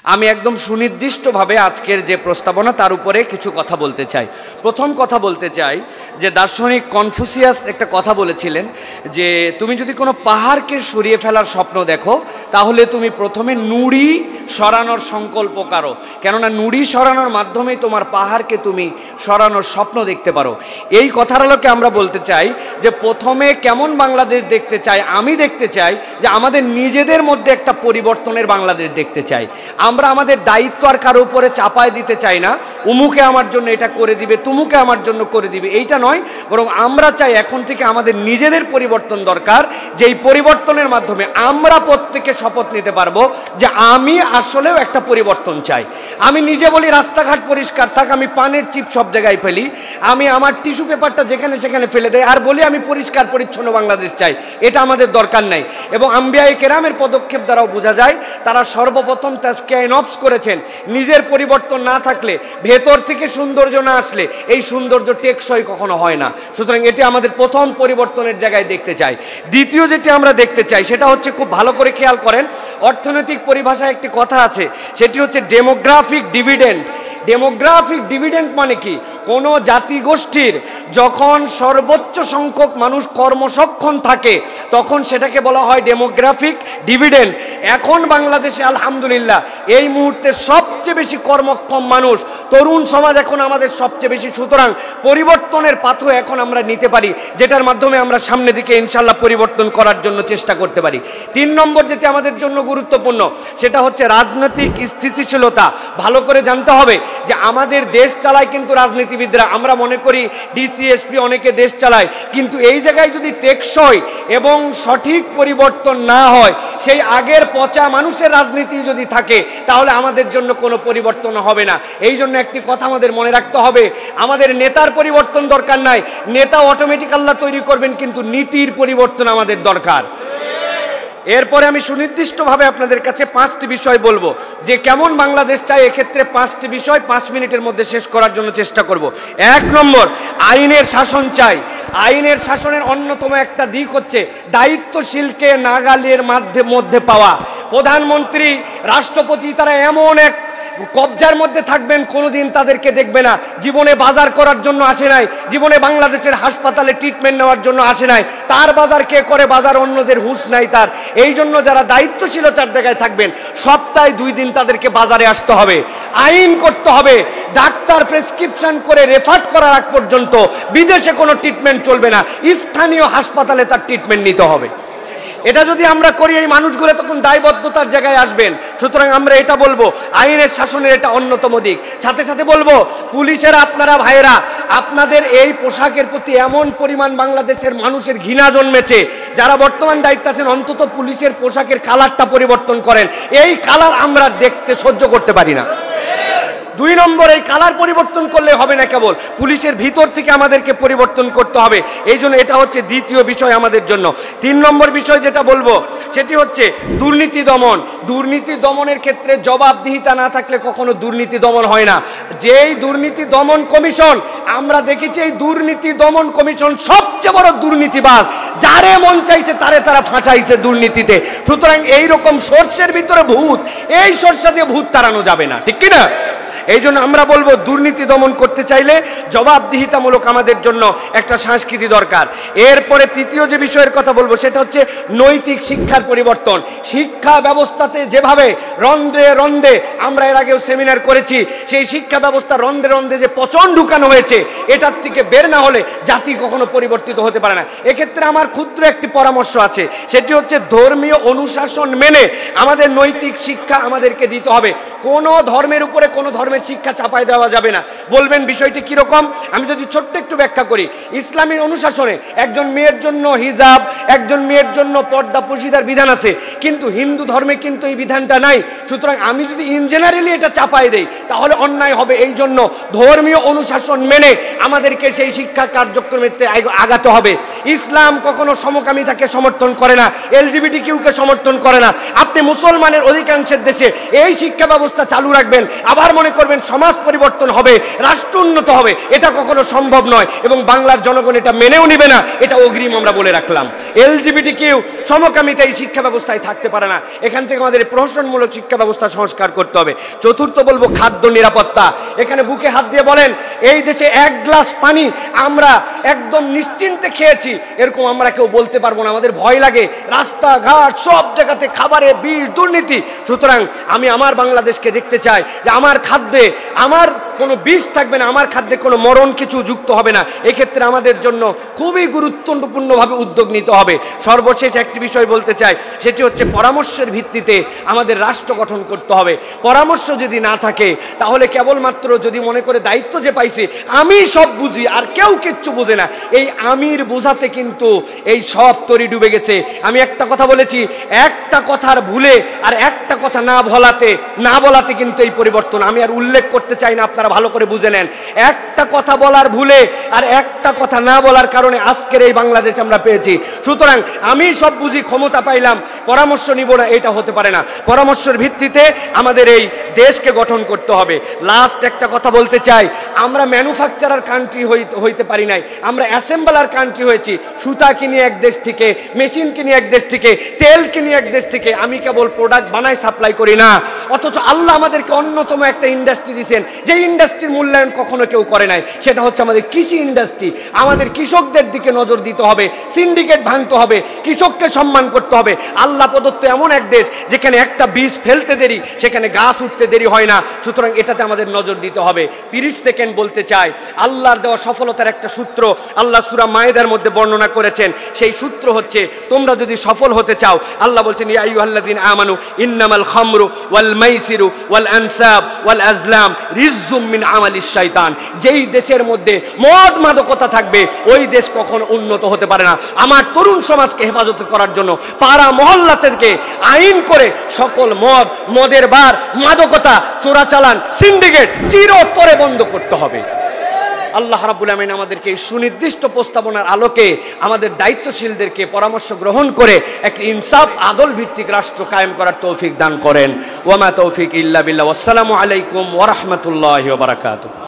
আমি একদম সুনির্দিষ্টভাবে আজকের যে প্রস্তাবনা তার উপরে কিছু কথা বলতে চাই। প্রথম কথা বলতে চাই যে দার্শনিক কনফুসিয়াস একটা কথা বলেছিলেন যে তুমি যদি কোনো পাহাড়কে সরিয়ে ফেলার স্বপ্ন দেখো তাহলে তুমি প্রথমে নুড়ি সরানোর সংকল্প করো, কেননা নুড়ি সরানোর মাধ্যমেই তোমার পাহাড়কে তুমি সরানোর স্বপ্ন দেখতে পারো। এই কথার আলোকে আমরা বলতে চাই যে প্রথমে কেমন বাংলাদেশ দেখতে চাই, আমি দেখতে চাই যে আমাদের নিজেদের মধ্যে একটা পরিবর্তনের বাংলাদেশ দেখতে চাই। আমরা আমাদের দায়িত্ব আর কারো উপরে চাপায় দিতে চাই না, উমুকে আমার জন্য এটা করে দিবে, তুমুকে আমার জন্য করে দিবে, এইটা নয়, বরং আমরা চাই এখন থেকে আমাদের নিজেদের পরিবর্তন দরকার, যে এই পরিবর্তনের মাধ্যমে আমরা প্রত্যেকে শপথ নিতে পারবো যে আমি আসলেও একটা পরিবর্তন চাই। আমি নিজে বলি রাস্তাঘাট পরিষ্কার থাক, আমি পানের চিপ সব জায়গায় ফেলি, আমি আমার টিস্যু পেপারটা যেখানে সেখানে ফেলে দেয় আর বলি আমি পরিষ্কার পরিচ্ছন্ন বাংলাদেশ চাই। এটা আমাদের দরকার নাই। এবং আম্বিয়ায়ে কেরামের পদক্ষেপ দ্বারাও বোঝা যায় তারা সর্বপ্রথম তাজকিয়া নফস করেছেন। নিজের পরিবর্তন না থাকলে, ভেতর থেকে সৌন্দর্য না আসলে এই সৌন্দর্য টেকসই কখনো হয় না। সুতরাং এটি আমাদের প্রথম পরিবর্তনের জায়গায় দেখতে চাই। দ্বিতীয় যেটি আমরা দেখতে চাই সেটা হচ্ছে, খুব ভালো করে খেয়াল করেন, অর্থনৈতিক পরিভাষায় একটি কথা আছে, সেটি হচ্ছে ডেমোগ্রাফিক ডিভিডেন্ড। ডেমোগ্রাফিক ডিভিডেন্ড মানে কি? কোনো জাতিগোষ্ঠীর যখন সর্বোচ্চ সংখ্যক মানুষ কর্মসক্ষম থাকে তখন সেটাকে বলা হয় ডেমোগ্রাফিক ডিভিডেন্ড। এখন বাংলাদেশে আলহামদুলিল্লাহ এই মুহূর্তে সবচেয়ে বেশি কর্মক্ষম মানুষ, তরুণ সমাজ এখন আমাদের সবচেয়ে বেশি। সুতরাং পরিবর্তনের পাথও এখন আমরা নিতে পারি, যেটার মাধ্যমে আমরা সামনের দিকে ইনশাল্লাহ পরিবর্তন করার জন্য চেষ্টা করতে পারি। 3 নম্বর যেটি আমাদের জন্য গুরুত্বপূর্ণ সেটা হচ্ছে রাজনৈতিক স্থিতিশীলতা। ভালো করে জানতে হবে যে আমাদের দেশ চালায় কিন্তু রাজনীতিবিদরা। আমরা মনে করি ডিসিএসপি অনেকে দেশ চালায়, কিন্তু এই জায়গায় যদি টেকসই এবং সঠিক পরিবর্তন না হয়, সেই আগের পচা মানুষের রাজনীতি যদি থাকে তাহলে আমাদের জন্য কোনো পরিবর্তন হবে না। এই জন্য একটি কথা আমাদের মনে রাখতে হবে, আমাদের নেতার পরিবর্তন দরকার নাই, নেতা অটোমেটিক আল্লাহ তৈরি করবেন, কিন্তু নীতির পরিবর্তন আমাদের দরকার। এরপরে আমি সুনির্দিষ্টভাবে আপনাদের কাছে 5টি বিষয় বলবো যে কেমন বাংলাদেশ চাই। এক্ষেত্রে 5টি বিষয় 5 মিনিটের মধ্যে শেষ করার জন্য চেষ্টা করব। 1 নম্বর, আইনের শাসন চাই। আইনের শাসনের অন্যতম একটা দিক হচ্ছে দায়িত্বশীলকে নাগালের মধ্যে পাওয়া। প্রধানমন্ত্রী, রাষ্ট্রপতি তারা এমন এক কবজার মধ্যে থাকবেন, কোনোদিন তাদেরকে দেখবে না। জীবনে বাজার করার জন্য আসে নাই, জীবনে বাংলাদেশের হাসপাতালে ট্রিটমেন্ট নেওয়ার জন্য আসে নাই। তার বাজার কে করে, বাজার অন্যদের হুঁশ নাই তার। এই জন্য যারা দায়িত্বশীলতার জায়গায় থাকবেন, সপ্তাহে 2 দিন তাদেরকে বাজারে আসতে হবে, আইন করতে হবে। ডাক্তার প্রেসক্রিপশন করে রেফার করার আগ পর্যন্ত বিদেশে কোনো ট্রিটমেন্ট চলবে না, স্থানীয় হাসপাতালে তার ট্রিটমেন্ট নিতে হবে। এটা যদি আমরা করি, এই মানুষগুলো তখন দায়বদ্ধতার জায়গায় আসবেন। সুতরাং আমরা এটা বলবো, আইনের শাসনের এটা অন্যতম দিক। সাথে সাথে বলবো, পুলিশের আপনারা ভাইয়েরা, আপনাদের এই পোশাকের প্রতি এমন পরিমাণ বাংলাদেশের মানুষের ঘৃণা জন্মেছে, যারা বর্তমান দায়িত্বে আছেন অন্তত পুলিশের পোশাকের কালারটা পরিবর্তন করেন। এই কালার আমরা দেখতে সহ্য করতে পারি না। 2 নম্বর, এই কালার পরিবর্তন করলে হবে না, কেবল পুলিশের ভিতর থেকে আমাদেরকে পরিবর্তন করতে হবে। এই জন্য এটা হচ্ছে দ্বিতীয় বিষয় আমাদের জন্য। 3 নম্বর বিষয় যেটা বলবো সেটি হচ্ছে দুর্নীতি দমন। দুর্নীতি দমনের ক্ষেত্রে জবাবদিহিতা না থাকলে কখনো দুর্নীতি দমন হয় না। যেই দুর্নীতি দমন কমিশন আমরা দেখেছি, এই দুর্নীতি দমন কমিশন সবচেয়ে বড় দুর্নীতিবাজ, যারে মন চাইছে তারে তারা ফাঁসাইছে দুর্নীতিতে। সুতরাং এইরকম সর্ষের ভিতরে ভূত, এই সর্ষা দিয়ে ভূত তাড়ানো যাবে না, ঠিক কিনা? এই জন্য আমরা বলবো, দুর্নীতি দমন করতে চাইলে জবাবদিহিতামূলক আমাদের জন্য একটা সংস্কৃতি দরকার। এরপরে তৃতীয় যে বিষয়ের কথা বলবো সেটা হচ্ছে নৈতিক শিক্ষার পরিবর্তন। শিক্ষা ব্যবস্থাতে যেভাবে রন্ধ্রে রন্ধ্রে, আমরা এর আগেও সেমিনার করেছি, সেই শিক্ষা ব্যবস্থা রন্ধ্রে রন্ধ্রে যে পচন ঢুকানো হয়েছে, এটার থেকে বের না হলে জাতি কখনো পরিবর্তিত হতে পারে না। এক্ষেত্রে আমার ক্ষুদ্র একটি পরামর্শ আছে, সেটি হচ্ছে ধর্মীয় অনুশাসন মেনে আমাদের নৈতিক শিক্ষা আমাদেরকে দিতে হবে। কোনো ধর্মের উপরে কোনো ধর্মের শিক্ষা চাপাই দেওয়া যাবে না। বলবেন বিষয়টি কিরকম? আমি যদি ছোট্ট একটু ব্যাখ্যা করি, ইসলামী অনুশাসনে একজন মেয়ের জন্য হিজাব, একজন মেয়ের জন্য পর্দা পর্শিদার বিধান আছে, কিন্তু হিন্দু ধর্মে কিন্তু এই বিধানটা নাই। সুতরাং আমি যদি ইন জেনারেলি এটা চাপাই দেই তাহলে অন্যায় হবে। এই জন্য ধর্মীয় অনুশাসন মেনে আমাদেরকে সেই শিক্ষা কার্যক্রমে আগাতে হবে। ইসলাম কখনো সমকামিতাকে সমর্থন করে না, এলজিবিটি কিউকে সমর্থন করে না। আপনি মুসলমানের অধিকাংশের দেশে এই শিক্ষা ব্যবস্থা চালু রাখবেন, আবার মনে করবেন করবেন সমাজ পরিবর্তন হবে, রাষ্ট্র উন্নত হবে, এটা কখনো সম্ভব নয় এবং বাংলার জনগণ এটা মেনেও নিবে না, এটা অগ্রিম আমরা বলে রাখলাম। LGBTQ সমকামিতা এই শিক্ষা ব্যবস্থায় থাকতে পারে না। এখান থেকে আমাদের প্রহসনমূলক শিক্ষা ব্যবস্থা সংস্কার করতে হবে। চতুর্থ বলবো খাদ্য নিরাপত্তা। এখানে বুকে হাত দিয়ে বলেন, এই দেশে এক গ্লাস পানি আমরা একদম নিশ্চিন্তে খেয়েছি এরকম আমরা কেউ বলতে পারবো না। আমাদের ভয় লাগে, রাস্তাঘাট সব জায়গাতে খাবারে বিষ, দুর্নীতি। সুতরাং আমি আমার বাংলাদেশকে দেখতে চাই যে আমার খাদ্যে আমার কোনো বিষ থাকবে না, আমার খাদ্যে কোনো মরণ কিছু যুক্ত হবে না। এক্ষেত্রে আমাদের জন্য খুবই গুরুত্বপূর্ণভাবে উদ্যোগ নিতে হবে। সর্বশেষ একটি বিষয় বলতে চাই, সেটি হচ্ছে পরামর্শের ভিত্তিতে আমাদের রাষ্ট্র গঠন করতে হবে। পরামর্শ যদি না থাকে তাহলে কেবলমাত্র যদি মনে করে দায়িত্ব যে পাইছে আমি সব বুঝি আর কেউ কিচ্ছু বোঝে না, এই আমির বোঝাতে কিন্তু এই সব তরি ডুবে গেছে। আমি একটা কথা বলেছি, একটা কথার ভুলে আর একটা কথা না বলাতে কিন্তু এই পরিবর্তন। আমি আর উল্লেখ করতে চাই না, আপনারা ভালো করে বুঝে নেন। একটা কথা বলার ভুলে আর একটা কথা না বলার কারণে আজকের এই বাংলাদেশ আমরা পেয়েছি। সুতরাং আমি সব বুঝি, ক্ষমতা পাইলাম, পরামর্শ নিব না, এটা হতে পারে না। পরামর্শের ভিত্তিতে আমাদের এই দেশকে গঠন করতে হবে। লাস্ট একটা কথা বলতে চাই, আমরা ম্যানুফ্যাকচারার কান্ট্রি হইতে পারি নাই, আমরা অ্যাসেম্বলার কান্ট্রি হয়েছি। সুতা কিনি এক দেশ থেকে, মেশিন কিনি এক দেশ থেকে, তেল কিনি এক দেশ থেকে। আমি কেবল প্রোডাক্ট বানাই, সাপ্লাই করি না। অথচ আল্লাহ আমাদেরকে অন্যতম একটা ইন্ডাস্ট্রি দিয়েছেন, যে ইন্ডাস্ট্রির মূল্যায়ন কখনো কেউ করে নাই, সেটা হচ্ছে আমাদের কৃষি ইন্ডাস্ট্রি। আমাদের কৃষকদের দিকে নজর দিতে হবে, সিন্ডিকেট ভাঙতে হবে, কৃষককে সম্মান করতে হবে। আল্লাহ প্রদত্ত এমন এক দেশ যেখানে একটা বীজ ফেলতে দেরি, সেখানে গাছ উঠতে দেরি হয় না। সুতরাং এটাতে আমাদের নজর দিতে হবে। 30 সেকেন্ড বলতে চাই, আল্লাহর দেওয়া সফলতার একটা সূত্র আল্লাহ সূরা মায়েদার মধ্যে বর্ণনা করেছেন। সেই সূত্র হচ্ছে, তোমরা যদি সফল হতে চাও, আল্লাহ বলছেন ইয়া আইয়ুহাল্লাযীনা আমানু ইন্নামাল খামরু ওয়াল মাইসিরু ওয়াল আনসাব ওয়াল আজলাম রিজজুম মিন আমালিশ শাইতান। যেই দেশের মধ্যে মদ মাদকতা থাকবে ওই দেশ কখনো উন্নত হতে পারে না। আমার তরুণ সমাজকে হেফাজত করার জন্য পাড়া মহল্লা থেকে আইন করে সকল মদের বার, মাদকতা, চোরাচালান, সিন্ডিকেট চিরতরে বন্ধ করতে হবে। আল্লাহ রাব্বুল আমিন আমাদেরকে এই সুনির্দিষ্ট প্রস্তাবনার আলোকে আমাদের দায়িত্বশীলদেরকে পরামর্শ গ্রহণ করে একটি ইনসাফ আদল ভিত্তিক রাষ্ট্র কায়েম করার তৌফিক দান করেন। ওয়া মা তৌফিক ইল্লা বিল্লাহ। আসসালামু আলাইকুম ওয়া রাহমাতুল্লাহি ওয়া বারাকাতুহু।